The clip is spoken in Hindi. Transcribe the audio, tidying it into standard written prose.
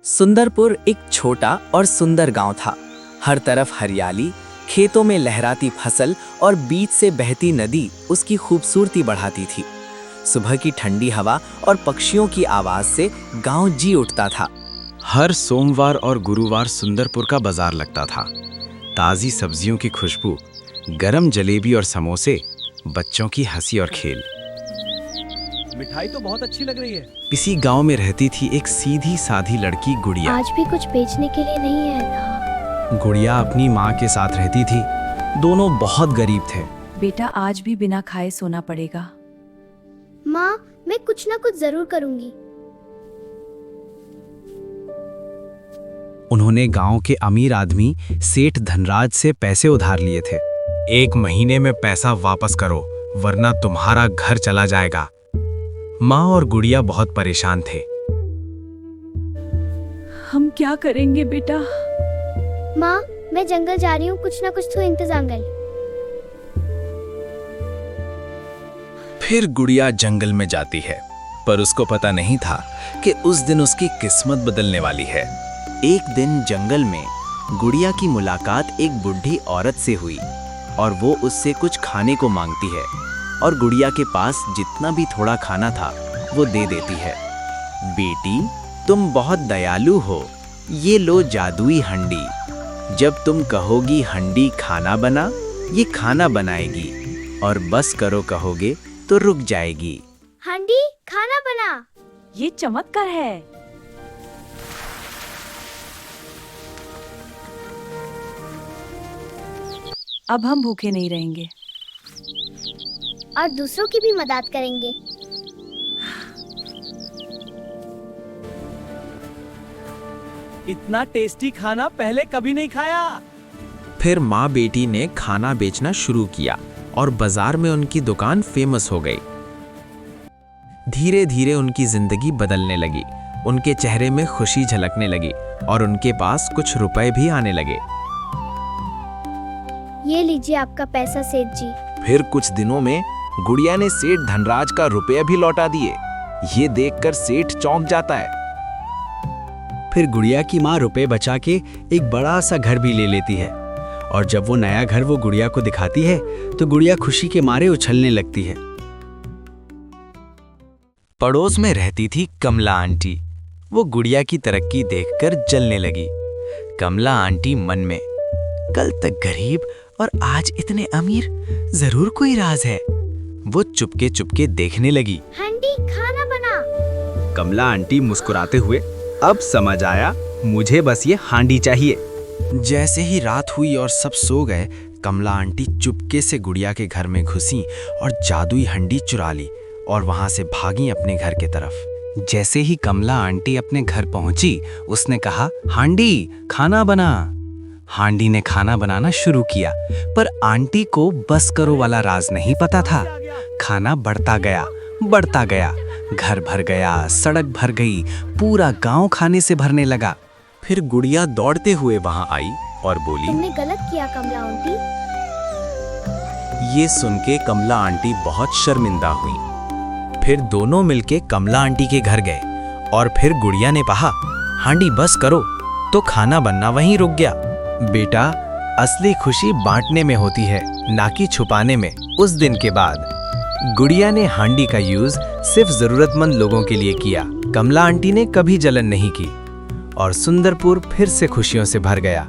सुंदरपुर एक छोटा और सुंदर गांव था। हर तरफ हरियाली, खेतों में लहराती फसल और बीच से बहती नदी उसकी खूबसूरती बढ़ाती थी। सुबह की ठंडी हवा और पक्षियों की आवाज से गांव जी उठता था। हर सोमवार और गुरुवार सुंदरपुर का बाजार लगता था। ताज़ी सब्जियों की खुशबू, गरम जलेबी और समोसे, बच्चों की हंसी और खेल। मिठाई तो बहुत अच्छी लग रही है। इसी गांव में रहती थी एक सीधी साधी लड़की गुड़िया। आज भी कुछ बेचने के लिए नहीं है ना? गुड़िया अपनी माँ के साथ रहती थी। दोनों बहुत गरीब थे। बेटा, आज भी बिना खाए सोना पड़ेगा। माँ, मैं कुछ ना कुछ जरूर करूंगी। उन्होंने गांव के अमीर आदमी सेठ धनराज से पैसे उधार लिए थे। 1 महीने में पैसा वापस करो, वरना तुम्हारा घर चला जाएगा। माँ और गुड़िया बहुत परेशान थे। हम क्या करेंगे बेटा? माँ, मैं जंगल जा रही हूँ, कुछ ना कुछ तो इंतजाम कर। फिर गुड़िया जंगल में जाती है, पर उसको पता नहीं था कि उस दिन उसकी किस्मत बदलने वाली है। एक दिन जंगल में गुड़िया की मुलाकात एक बुढ़ी औरत से हुई और वो उससे कुछ खाने को मांगती है और गुड़िया के पास जितना भी थोड़ा खाना था वो दे देती है। बेटी, तुम बहुत दयालु हो, ये लो जादुई हंडी। जब तुम कहोगी हंडी खाना बना, ये खाना बनाएगी, और बस करो कहोगे तो रुक जाएगी। हंडी खाना बना। ये चमत्कार है। अब हम भूखे नहीं रहेंगे और दूसरों की भी मदद करेंगे। इतना टेस्टी खाना पहले कभी नहीं खाया। फिर माँ बेटी ने खाना बेचना शुरू किया और बाजार में उनकी दुकान फेमस हो गई। धीरे धीरे उनकी जिंदगी बदलने लगी। उनके चेहरे में खुशी झलकने लगी और उनके पास कुछ रुपए भी आने लगे। ये लीजिए आपका पैसा सेठ जी। फिर कुछ दिनों में गुड़िया ने सेठ धनराज का रुपया भी लौटा दिए। ये देखकर सेठ चौंक जाता है। फिर गुड़िया की माँ रुपए बचा के एक बड़ा सा घर भी ले लेती है, और जब वो नया घर वो गुड़िया को दिखाती है तो गुड़िया खुशी के मारे उछलने लगती है। पड़ोस में रहती थी कमला आंटी। वो गुड़िया की तरक्की देखकर जलने लगी। कमला आंटी मन में, कल तक गरीब और आज इतने अमीर, जरूर कोई राज है। वो चुपके चुपके देखने लगी। हंडी खाना बना। कमला आंटी मुस्कुराते हुए, अब समझ आया, मुझे बस ये हांडी चाहिए। जैसे ही रात हुई और सब सो गए, कमला आंटी चुपके से गुड़िया के घर में घुसी और जादुई हंडी चुरा ली और वहां से भागी अपने घर के तरफ। जैसे ही कमला आंटी अपने घर पहुंची, उसने कहा, हांडी खाना बना। हांडी ने खाना बनाना शुरू किया, पर आंटी को बस करो वाला राज नहीं पता था। खाना बढ़ता गया, बढ़ता गया, घर भर गया, सड़क भर गई, पूरा गांव खाने से भरने लगा। फिर गुड़िया दौड़ते हुए वहां आई और बोली, तुमने गलत किया कमला आंटी। ये सुन के कमला आंटी बहुत शर्मिंदा हुई। फिर दोनों मिलके कमला आंटी के घर गए और फिर गुड़िया ने कहा, हांडी बस करो, तो खाना बनना वहीं रुक गया। बेटा, असली खुशी बांटने में होती है, ना कि छुपाने में। उस दिन के बाद गुड़िया ने हांडी का यूज सिर्फ जरूरतमंद लोगों के लिए किया। कमला आंटी ने कभी जलन नहीं की और सुंदरपुर फिर से खुशियों से भर गया।